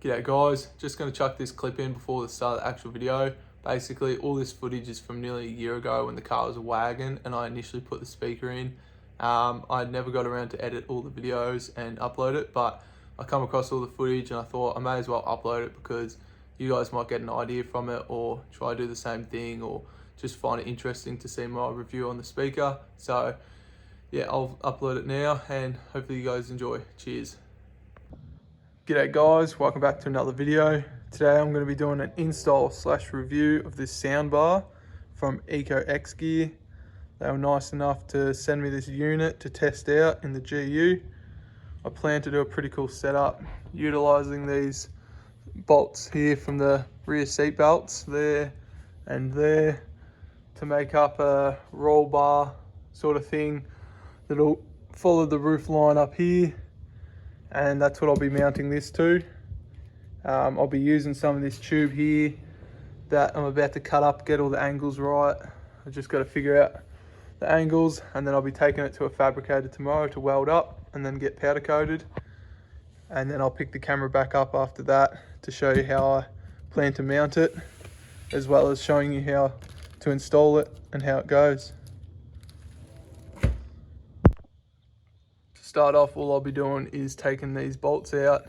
G'day guys, just going to chuck this clip in before the start of the actual video. Basically, all this footage is from nearly a year ago when the car was a wagon and I initially put the speaker in. I never got around to edit all the videos and upload it, but I come across all the footage and I thought I may as well upload it because you guys might get an idea from it or try to do the same thing or just find it interesting to see my review on the speaker. So yeah, I'll upload it now and hopefully you guys enjoy. Cheers. G'day guys, welcome back to another video. Today I'm going to be doing an install / review of this soundbar from Ecoxgear. They were nice enough to send me this unit to test out in the GU. I plan to do a pretty cool setup utilizing these bolts here from the rear seat belts there and there to make up a roll bar sort of thing that'll follow the roof line up here. And that's what I'll be mounting this to. I'll be using some of this tube here that I'm about to cut up, get all the angles right. I've just got to figure out the angles, and then I'll be taking it to a fabricator tomorrow to weld up and then get powder coated. And then I'll pick the camera back up after that to show you how I plan to mount it, as well as showing you how to install it and how it goes. Start off, all I'll be doing is taking these bolts out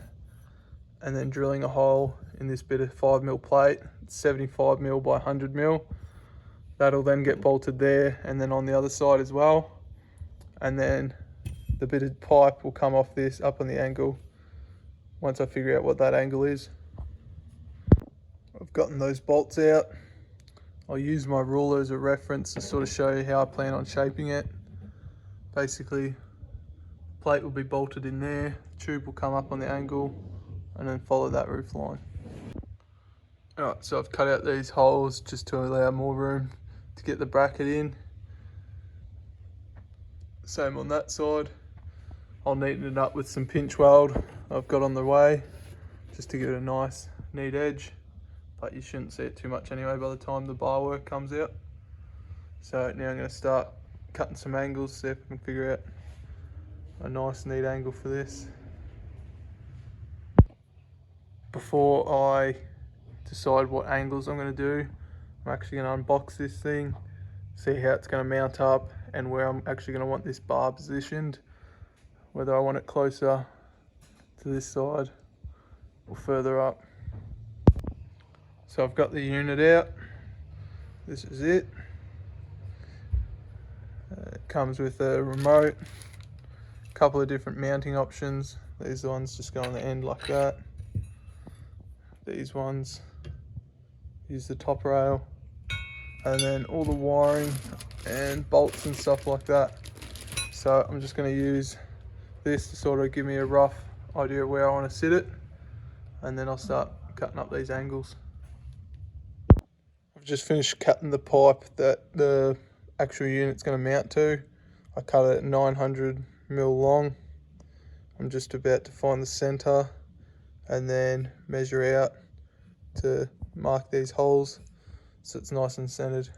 and then drilling a hole in this bit of 5mm plate. It's 75mm by 100mm. That'll then get bolted there and then on the other side as well. And then the bit of pipe will come off this up on the angle once I figure out what that angle is. I've gotten those bolts out. I'll use my ruler as a reference to sort of show you how I plan on shaping it. Basically, plate will be bolted in there, tube will come up on the angle and then follow that roof line. Alright, so I've cut out these holes just to allow more room to get the bracket in. Same on that side. I'll neaten it up with some pinch weld I've got on the way just to give it a nice neat edge, but you shouldn't see it too much anyway by the time the bar work comes out. So now I'm going to start cutting some angles, see if I can figure out a nice neat angle for this. Before I decide what angles I'm going to do, I'm actually going to unbox this thing, see how it's going to mount up and where I'm actually going to want this bar positioned, whether I want it closer to this side or further up. So I've got the unit out. This is it. It comes with a remote, couple of different mounting options. These ones just go on the end like that. These ones use the top rail, and then all the wiring and bolts and stuff like that. So I'm just going to use this to sort of give me a rough idea of where I want to sit it, and then I'll start cutting up these angles. I've just finished cutting the pipe that the actual unit's going to mount to. I cut it at 900mm long. I'm just about to find the center and then measure out to mark these holes so it's nice and centered.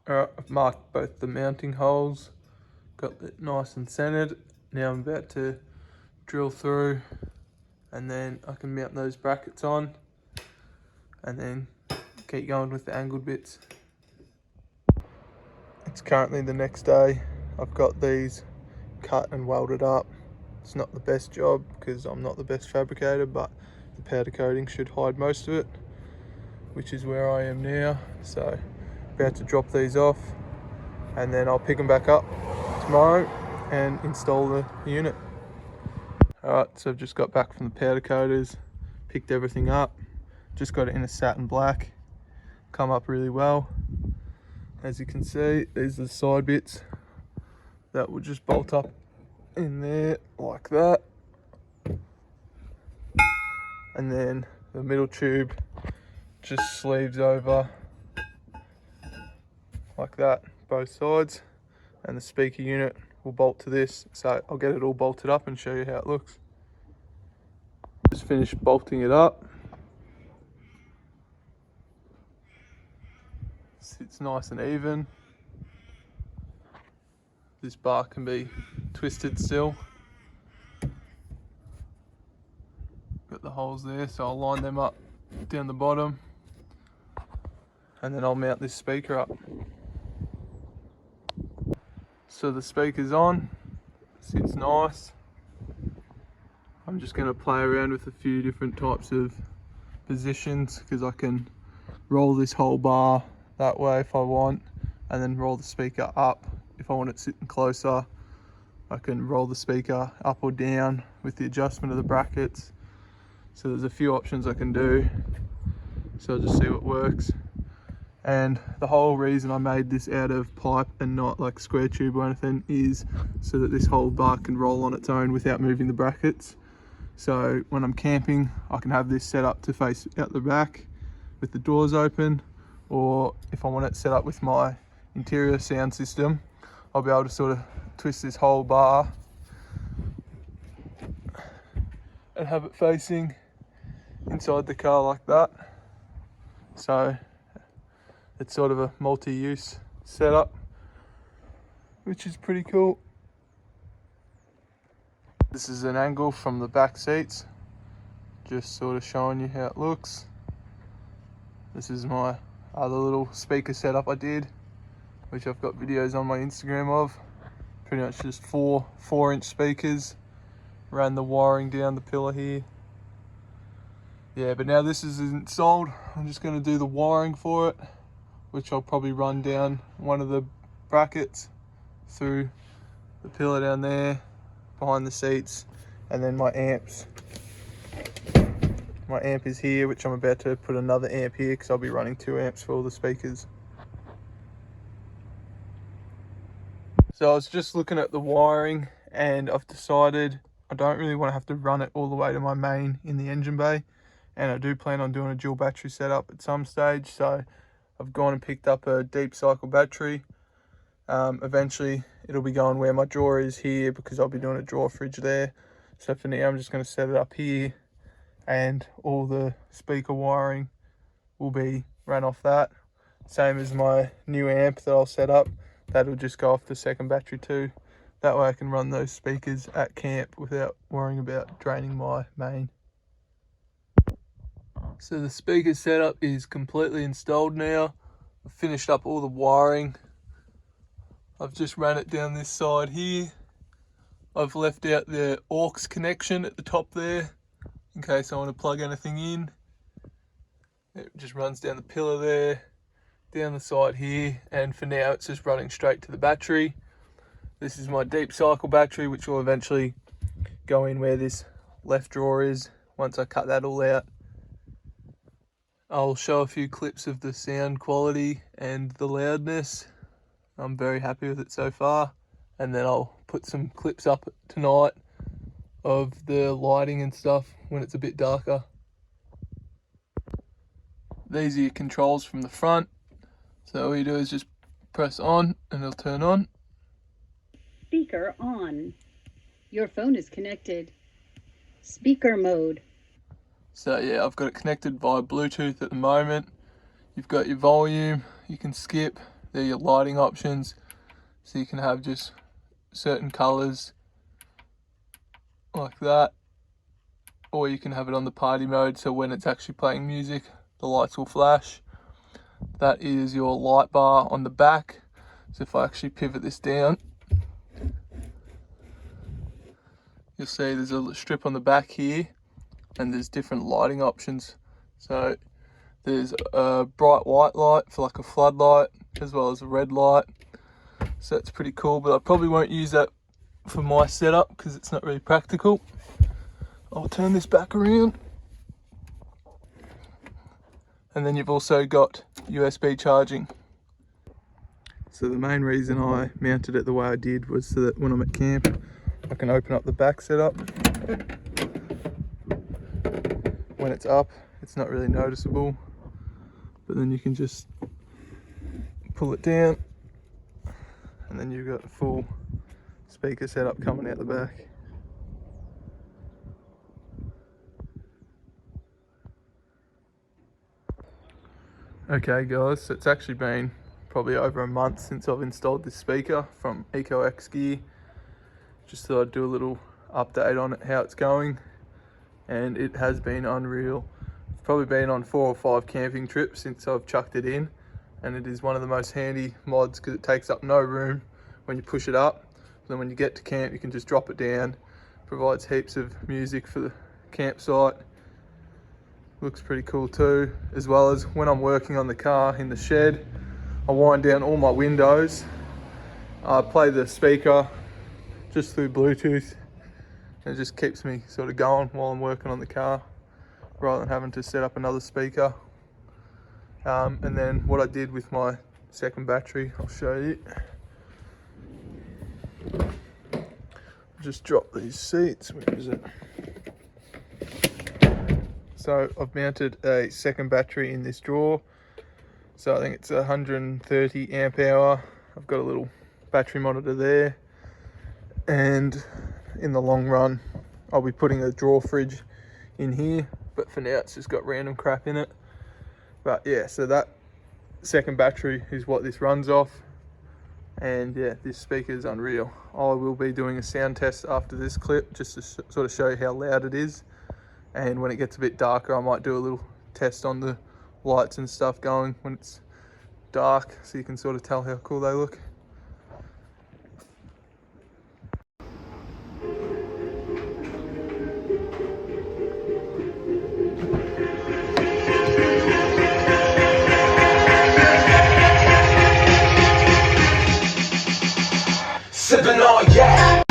Alright, I've marked both the mounting holes, got it nice and centered. Now I'm about to drill through and then I can mount those brackets on and then keep going with the angled bits. It's currently the next day. I've got these cut and welded up. It's not the best job because I'm not the best fabricator, but the powder coating should hide most of it, which is where I am now. So about to drop these off and then I'll pick them back up tomorrow and install the unit. Alright, so I've just got back from the powder coaters, picked everything up, just got it in a satin black, come up really well. As you can see, these are the side bits that will just bolt up in there like that. And then the middle tube just sleeves over like that, both sides. And the speaker unit will bolt to this. So I'll get it all bolted up and show you how it looks. Just finished bolting it up. Sits nice and even. This bar can be twisted still. holes there, so I'll line them up down the bottom, and then I'll mount this speaker up. So the speaker's on, sits nice. I'm just going to play around with a few different types of positions, because I can roll this whole bar that way if I want, and then roll the speaker up if I want it sitting closer. I can roll the speaker up or down with the adjustment of the brackets. So there's a few options I can do. So I'll just see what works. And the whole reason I made this out of pipe and not like square tube or anything is so that this whole bar can roll on its own without moving the brackets. So when I'm camping, I can have this set up to face out the back with the doors open, or if I want it set up with my interior sound system, I'll be able to sort of twist this whole bar and have it facing inside the car like that. So it's sort of a multi-use setup, which is pretty cool. This is an angle from the back seats, just sort of showing you how it looks. This is my other little speaker setup I did, which I've got videos on my Instagram of. Pretty much just four 4-inch speakers. Ran the wiring down the pillar here. Yeah, but now this is installed, I'm just going to do the wiring for it, which I'll probably run down one of the brackets through the pillar down there, behind the seats, and then my amps. My amp is here, which I'm about to put another amp here because I'll be running 2 amps for all the speakers. So I was just looking at the wiring, and I've decided I don't really want to have to run it all the way to my main in the engine bay, and I do plan on doing a dual battery setup at some stage. So I've gone and picked up a deep cycle battery. Eventually it'll be going where my drawer is here, because I'll be doing a drawer fridge there. So for now I'm just going to set it up here, and all the speaker wiring will be run off that. Same as my new amp that I'll set up, that'll just go off the second battery too. That way I can run those speakers at camp without worrying about draining my main. So the speaker setup is completely installed now. I've finished up all the wiring. I've just ran it down this side here. I've left out the aux connection at the top there in case I want to plug anything in. It just runs down the pillar there, down the side here, and for now it's just running straight to the battery. This is my deep cycle battery, which will eventually go in where this left drawer is once I cut that all out. I'll show a few clips of the sound quality and the loudness. I'm very happy with it so far, and then I'll put some clips up tonight of the lighting and stuff when it's a bit darker. These are your controls from the front. So all you do is just press on and it'll turn on. Speaker on. Your phone is connected. Speaker mode. So yeah, I've got it connected via Bluetooth at the moment. You've got your volume, you can skip. They're your lighting options. So you can have just certain colors like that. Or you can have it on the party mode, so when it's actually playing music, the lights will flash. That is your light bar on the back. So if I actually pivot this down, you'll see there's a strip on the back here, and there's different lighting options. So there's a bright white light for like a floodlight, as well as a red light. So that's pretty cool, but I probably won't use that for my setup because it's not really practical. I'll turn this back around. And then you've also got USB charging. So the main reason I mounted it the way I did was so that when I'm at camp, I can open up the back setup. When it's up, it's not really noticeable, but then you can just pull it down, and then you've got a full speaker setup coming out the back. Okay guys, so it's actually been probably over a month since I've installed this speaker from Ecoxgear. Just thought I'd do a little update on it, how it's going. and it has been unreal. It's probably been on 4 or 5 camping trips since I've chucked it in, and it is one of the most handy mods because it takes up no room when you push it up. Then when you get to camp, you can just drop it down. Provides heaps of music for the campsite. Looks pretty cool too, as well as when I'm working on the car in the shed, I wind down all my windows. I play the speaker just through Bluetooth. It just keeps me sort of going while I'm working on the car, rather than having to set up another speaker. And then what I did with my second battery, I'll show you. Just drop these seats. Where is it? So I've mounted a second battery in this drawer. So I think it's 130 amp hour. I've got a little battery monitor there. And in the long run, I'll be putting a drawer fridge in here. But for now, it's just got random crap in it. But yeah, so that second battery is what this runs off. And yeah, this speaker is unreal. I will be doing a sound test after this clip just to sort of show you how loud it is. And when it gets a bit darker, I might do a little test on the lights and stuff going when it's dark, so you can sort of tell how cool they look. Sipping on yak.